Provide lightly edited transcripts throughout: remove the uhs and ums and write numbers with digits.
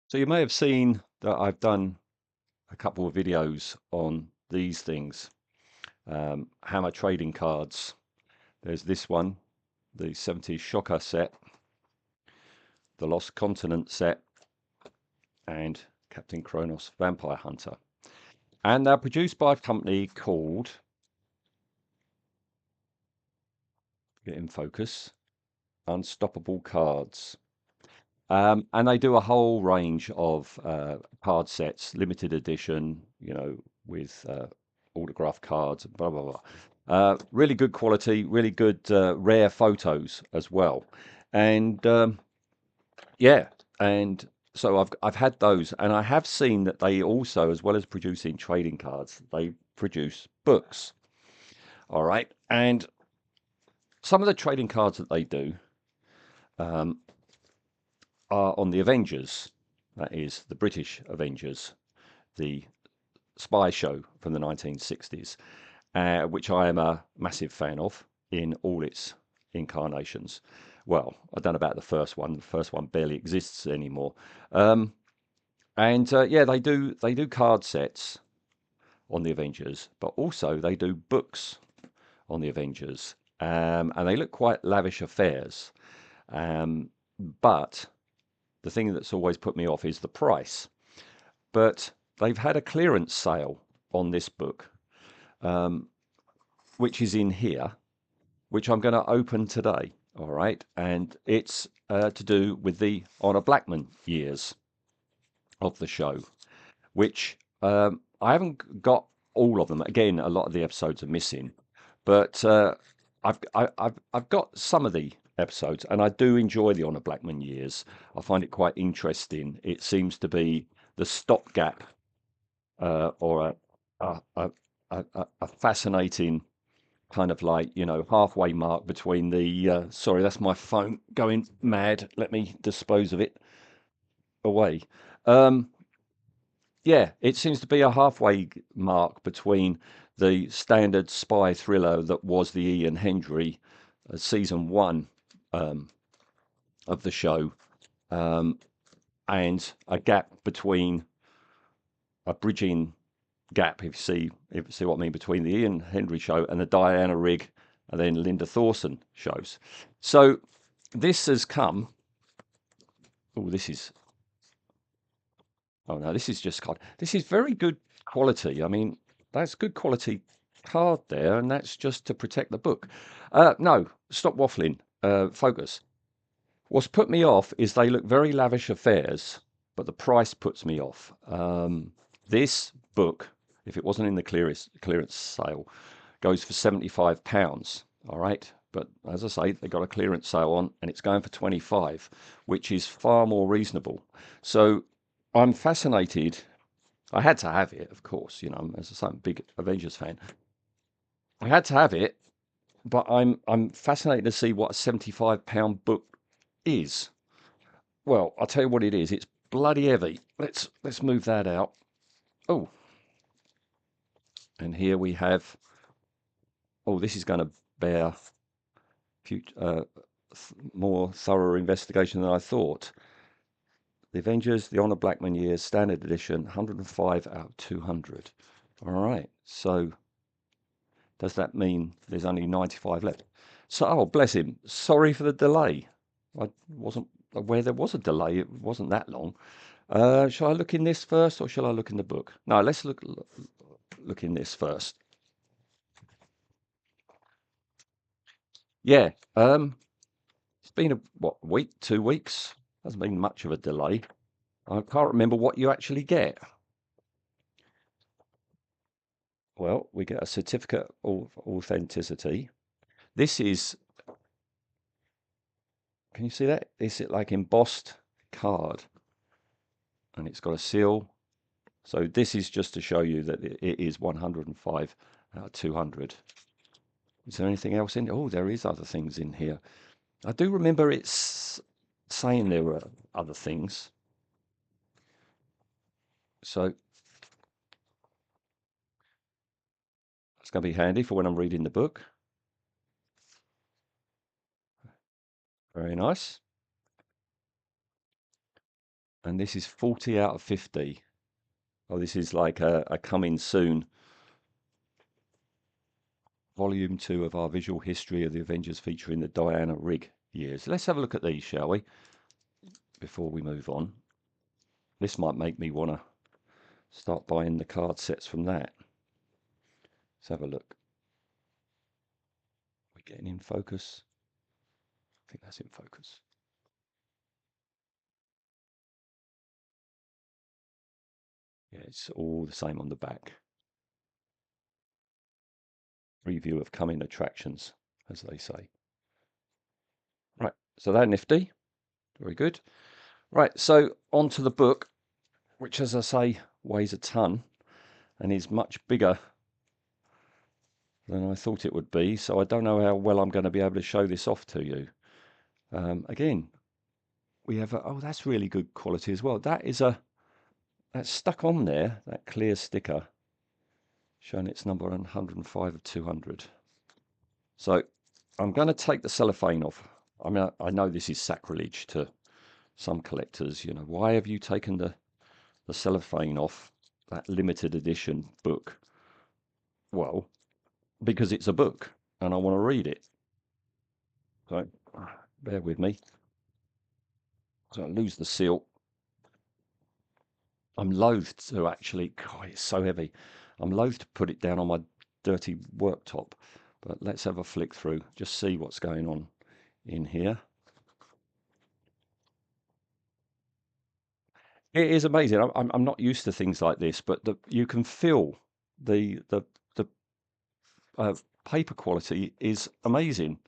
So you may have seen that I've done a couple of videos on these things. Hammer trading cards. There's this one, the 70s Shocker set, the Lost Continent set, and Captain Kronos Vampire Hunter. And they're produced by a company called, get in focus, Unstoppable Cards. And they do a whole range of card sets, limited edition, with autograph cards, blah, blah, blah. Really good quality, really good rare photos as well. And yeah, and so I've had those, and I have seen that they also, as well as producing trading cards, they produce books. All right, and some of the trading cards that they do um, are on the Avengers. That is the British Avengers, the spy show from the 1960s, which I am a massive fan of in all its incarnations. Well, I don't know about the first one. The first one barely exists anymore. Um, and yeah, they do card sets on the Avengers, but also they do books on the Avengers, and they look quite lavish affairs. Um, but the thing that's always put me off is the price. But they've had a clearance sale on this book, um, which is in here, which I'm going to open today. All right, and it's to do with the Honor Blackman years of the show, which I haven't got all of them. Again, a lot of the episodes are missing, but I've got some of the episodes, and I do enjoy the Honor Blackman years. I find it quite interesting. It seems to be the stopgap or a fascinating kind of like halfway mark between the sorry, that's my phone going mad, let me dispose of it away. um yeah, it seems to be a halfway mark between the standard spy thriller that was the Ian Hendry season one um of the show, um and a gap between a bridging gap, if you see what I mean, between the Ian Hendry show and the Diana Rigg and then Linda Thorson shows. So this has come. Oh, this is. Oh no, this is just card. This is very good quality. I mean, that's good quality card there, and that's just to protect the book. No, stop waffling. Focus. What's put me off is they look very lavish affairs, but the price puts me off. This book, if it wasn't in the clearance sale, goes for £75. All right. But as I say, they got a clearance sale on and it's going for 25, which is far more reasonable. So I'm fascinated. I had to have it, of course. As I say, I'm a big Avengers fan. I had to have it, but I'm fascinated to see what a £75 book is. Well, I'll tell you what it is. It's bloody heavy. Let's move that out. Oh, and here we have. Oh, this is going to bear more thorough investigation than I thought. The Avengers, the Honor Blackman years, standard edition, 105 out of 200. All right. So does that mean there's only 95 left? So, oh, bless him. Sorry for the delay. I wasn't aware there was a delay. It wasn't that long. Shall I look in this first, or shall I look in the book? No, let's look in this first. Yeah. It's been a week, 2 weeks. Hasn't been much of a delay. I can't remember what you actually get. Well, we get a certificate of authenticity. This is, can you see that? Is it like embossed card? And it's got a seal. So this is just to show you that it is 105 out of 200. Is there anything else in? Oh, there is other things in here. I do remember it's saying there were other things. So it's going to be handy for when I'm reading the book. Very nice. and this is 40 out of 50. Oh, this is like a coming soon. Volume 2 of our visual history of the Avengers featuring the Diana Rigg years. Let's have a look at these, shall we? Before we move on. This might make me want to start buying the card sets from that. Let's have a look. We're getting in focus. I think that's in focus. Yeah, it's all the same on the back. Review of coming attractions, as they say. Right, so they're nifty. Very good. Right, so on to the book, which, as I say, weighs a ton and is much bigger than I thought it would be. So I don't know how well I'm going to be able to show this off to you. Again, we have oh, that's really good quality as well. That's stuck on there, that clear sticker showing its number 105 of 200. So I'm going to take the cellophane off. I mean, I know this is sacrilege to some collectors. You know, why have you taken the cellophane off that limited edition book? Well, because it's a book and I want to read it. So bear with me. So I lose the seal. I'm loath to actually, God, it's so heavy. I'm loath to put it down on my dirty worktop. But let's have a flick through, just see what's going on in here. It is amazing. I'm not used to things like this, but you can feel the uh, paper quality is amazing.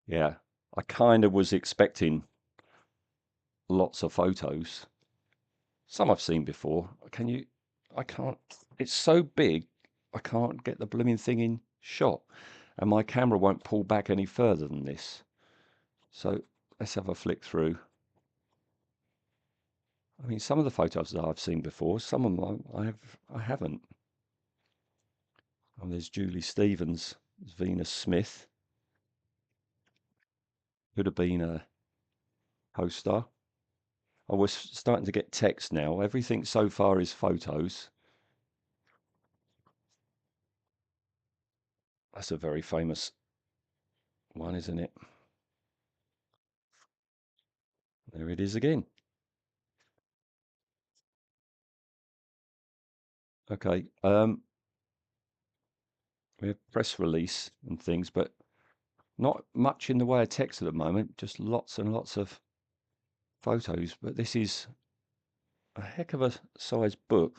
Yeah, I kind of was expecting lots of photos. Some I've seen before. Can you? I can't. It's so big, I can't get the blooming thing in shot, and my camera won't pull back any further than this. So let's have a flick through. I mean, some of the photos that I've seen before, some of them I haven't. And there's Julie Stevens, there's Venus Smith, could have been a co-star. I was starting to get text now. Everything so far is photos. That's a very famous one, isn't it? There it is again. Okay, we have press release and things, but not much in the way of text at the moment. Just lots and lots of photos. But this is a heck of a size book.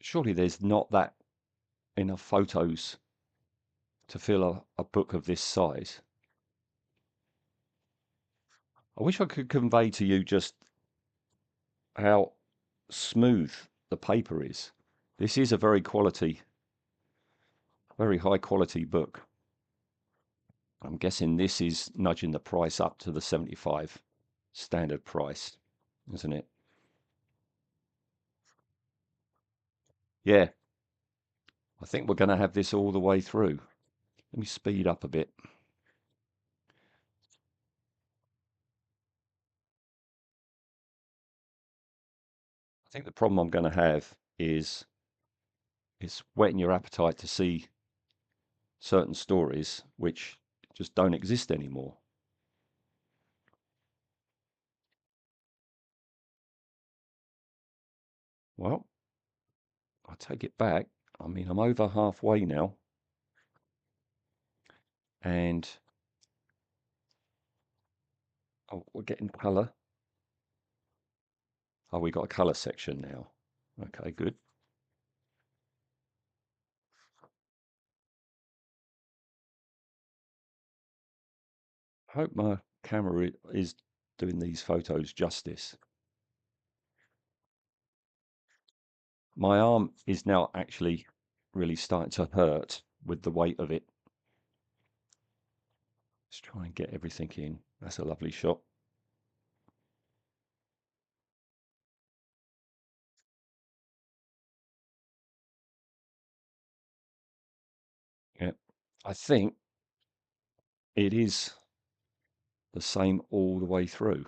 Surely there's not that enough photos to fill a book of this size. I wish I could convey to you just how smooth the paper is. This is a very high quality book. I'm guessing this is nudging the price up to the 75 standard price, isn't it? Yeah, I think we're going to have this all the way through. Let me speed up a bit. I think the problem I'm going to have is it's whetting your appetite to see certain stories which just don't exist anymore. Well, I take it back. I mean, I'm over halfway now, and oh, we're getting colour. Oh, we got a colour section now. Okay, good. I hope my camera is doing these photos justice. My arm is now actually really starting to hurt with the weight of it. Let's try and get everything in. That's a lovely shot. Yeah, I think it is the same all the way through.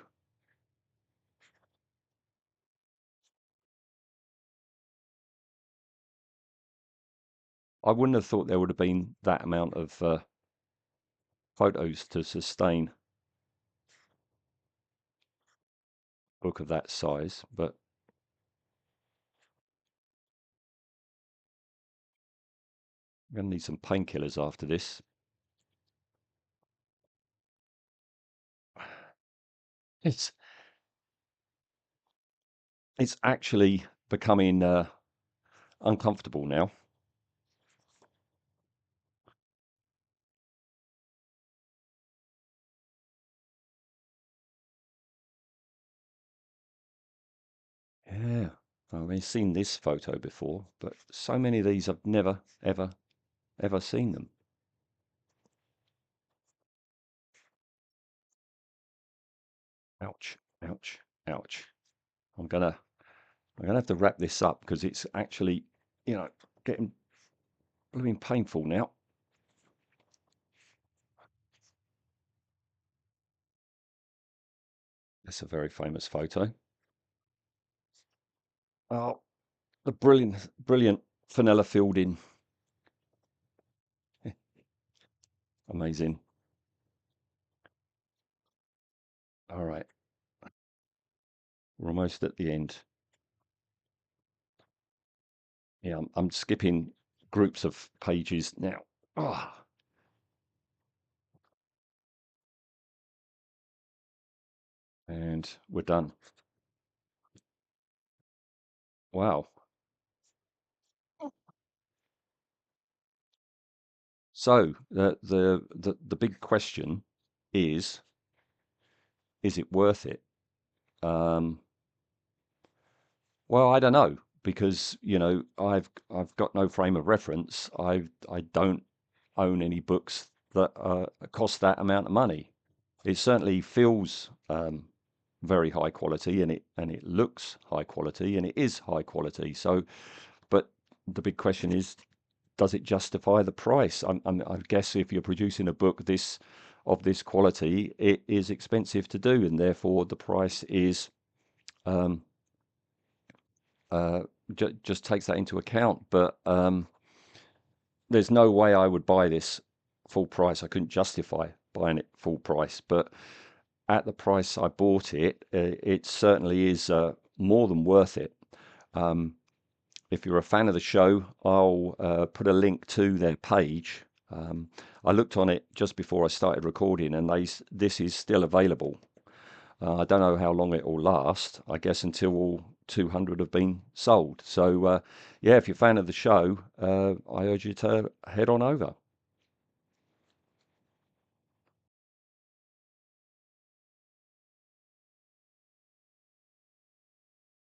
I wouldn't have thought there would have been that amount of photos to sustain a book of that size, but I'm going to need some painkillers after this. It's it's actually becoming uncomfortable now. Yeah, I've seen this photo before, but so many of these I've never, ever, ever seen them. Ouch, ouch, ouch. I'm gonna I'm gonna have to wrap this up because it's actually, getting blooming painful now. That's a very famous photo. Oh, the brilliant Fenella Fielding. Amazing. All right, we're almost at the end. Yeah, I'm skipping groups of pages now. Oh, and we're done. Wow. So the big question is it worth it? Um, well, I don't know because I've got no frame of reference. I don't own any books that cost that amount of money. It certainly feels very high quality, and it looks high quality, and it is high quality. So, but the big question is, does it justify the price? I guess if you're producing a book of this quality, it is expensive to do, and therefore the price is um, uh, just takes that into account. But there's no way I would buy this full price. I couldn't justify buying it full price, but at the price I bought it, it certainly is more than worth it. Um, if you're a fan of the show, I'll put a link to their page. I looked on it just before I started recording, and this is still available. I don't know how long it will last. I guess until all 200 have been sold. So, yeah, if you're a fan of the show, I urge you to head on over.